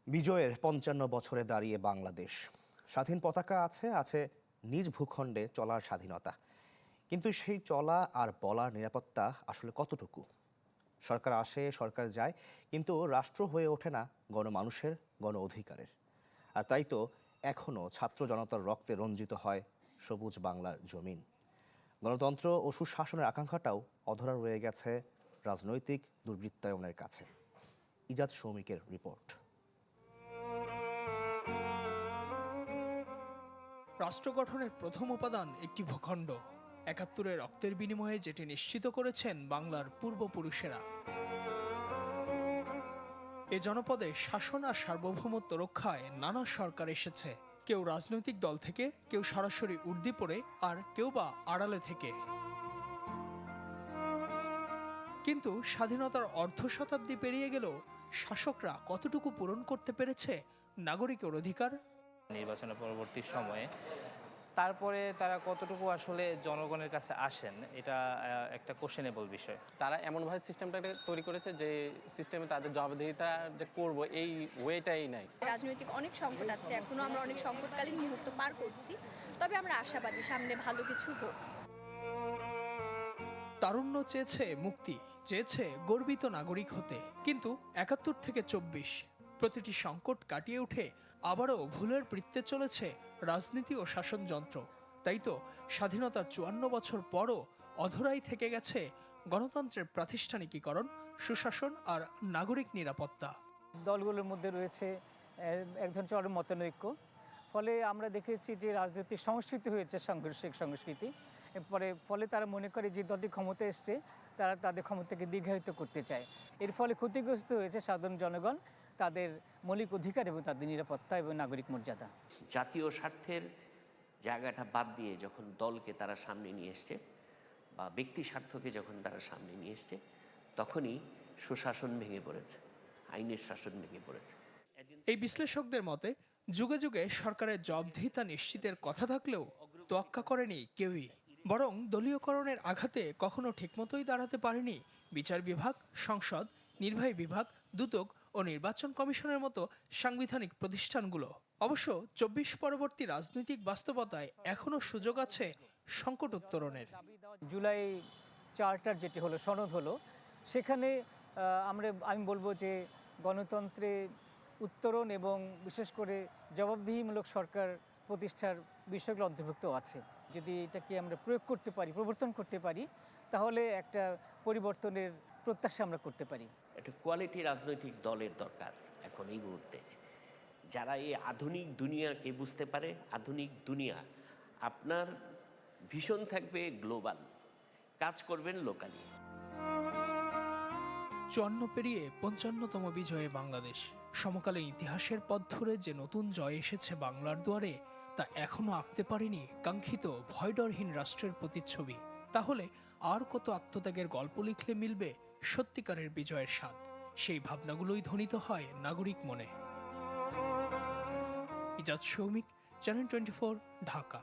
বিজয়ের ৫৫ বছরে দাঁড়িয়ে বাংলাদেশ। স্বাধীন পতাকা আছে, আছে নিজ ভূখণ্ডে চলার স্বাধীনতা। কিন্তু সেই চলা আর বলার নিরাপত্তা আসলে কতটুকু? সরকার আসে, সরকার যায়, কিন্তু রাষ্ট্র হয়ে ওঠে না গণমানুষের, গণ অধিকারের। আর তাই তো এখনও ছাত্র জনতার রক্তে রঞ্জিত হয় সবুজ বাংলার জমিন। গণতন্ত্র ও সুশাসনের আকাঙ্ক্ষাটাও অধরা রয়ে গেছে রাজনৈতিক দুর্বৃত্তায়নের কাছে। ইজাজ সৌমিকের রিপোর্ট। রাষ্ট্র গঠনের প্রথম উপাদান একটি ভূখণ্ড। ৭১-এর রক্তের বিনিময়ে যেটি নিশ্চিত করেছেন বাংলার পূর্বপুরুষেরা। এ জনপদে শাসন আর সার্বভৌমত্ব রক্ষায় নানা সরকার এসেছে, কেউ রাজনৈতিক দল থেকে, কেউ সরাসরি উর্দি পড়ে, আর কেউ বা আড়ালে থেকে। কিন্তু স্বাধীনতার অর্ধ শতাব্দী পেরিয়ে গেল, শাসকরা কতটুকু পূরণ করতে পেরেছে নাগরিকের অধিকার? নির্বাচনের পরবর্তী সময়ে তারপরে তারা কতটুকু আসলে জনগণের কাছে আসেন, এটা একটা কোশ্চেনেবল বিষয়। তারা এমনভাবে সিস্টেমটা তৈরি করেছে যে সিস্টেমে তাদের জবাবদিহিতা যে করবো এই ওয়েটাই নাই। রাজনৈতিক অনেক সংকট আছে, এখনো আমরা অনেক সংকটকালীন মুহূর্ত পার করছি, তবে আমরা আশাবাদী সামনে ভালো কিছু হোক। তারুণ্য চেয়েছে মুক্তি, চেয়েছে গর্বিত নাগরিক হতে, কিন্তু ৭১ থেকে ২৪ প্রতিটি সংকট কাটিয়ে উঠে আবারও ভুলের বৃত্তে চলেছে রাজনীতি ও শাসনযন্ত্র। তাই তো স্বাধীনতার ৫৪ বছর পরও অধরাই থেকে গেছে গণতন্ত্রের প্রাতিষ্ঠানিকীকরণ, সুশাসন আর নাগরিক নিরাপত্তা। দলগুলোর মধ্যে রয়েছে এক ধরনের চরম মতানৈক্য। ফলে আমরা দেখেছি যে রাজনৈতিক সংস্কৃতি হয়েছে সাংঘর্ষিক সংস্কৃতি। ফলে তারা মনে করে যে দলটি ক্ষমতা এসছে তারা তাদের ক্ষমতাকে দীর্ঘায়িত করতে চায়। এর ফলে ক্ষতিগ্রস্ত হয়েছে সাধারণ জনগণ, তাদের মৌলিক অধিকার এবং তাদের নিরাপত্তা এবং নাগরিক মর্যাদা। জাতীয় স্বার্থের জায়গাটা বাদ দিয়ে যখন দলকে তারা সামনে নিয়ে এসছে বা ব্যক্তি স্বার্থকে যখন তারা সামনে নিয়ে এসছে, তখনই সুশাসন ভেঙে পড়েছে, আইনের শাসন ভেঙে পড়েছে। এই বিশ্লেষকদের মতে যুগে যুগে সরকারের জবাবদিহিতা নিশ্চিতের কথা থাকলেও তোয়াক্কা করেনি কেউই, বরং দলীয়করণের আঘাতে কখনো ঠিকমতোই দাঁড়াতে পারেনি বিচার বিভাগ, সংসদ, নির্বাহী বিভাগ, দুদক ও নির্বাচন কমিশনের মতো সাংবিধানিক প্রতিষ্ঠানগুলো। অবশ্য ২৪ পরবর্তী রাজনৈতিক বাস্তবতায় এখনো সুযোগ আছে সংকট উত্তরণের। জুলাই চার্টার যেটি হলো, সনদ হলো, সেখানে আমি বলবো যে গণতন্ত্রে উত্তরণ এবং বিশেষ করে জবাবদিহিমূলক সরকার প্রতিষ্ঠার বিষয়গুলো অন্তর্ভুক্ত আছে। যদি এটাকে আমরা প্রয়োগ করতে পারি, প্রবর্তন করতে পারি, তাহলে একটা পরিবর্তনের প্রত্যাশা আমরা করতে পারি। একটা কোয়ালিটি রাজনৈতিক দলের দরকার এখন এই মুহূর্তে, যারা এই আধুনিক দুনিয়াকে বুঝতে পারে। আধুনিক দুনিয়া, আপনার ভিশন থাকবে গ্লোবাল, কাজ করবেন লোকালি। ৫৪ পেরিয়ে ৫৫তম বিজয়ে বাংলাদেশ। সমকালীন ইতিহাসের পথ ধরে যে নতুন জয় এসেছে বাংলার দুয়ারে, তা এখনো আঁকতে পারেনি কাঙ্ক্ষিত ভয়ডরহীন রাষ্ট্রের প্রতিচ্ছবি। তাহলে আর কত আত্মত্যাগের গল্প লিখলে মিলবে সত্যিকারের বিজয়ের স্বাদ? সেই ভাবনাগুলোই ধ্বনিত হয় নাগরিক মনে। ইজাজ সৌমিক, চ্যানেল 24, ঢাকা।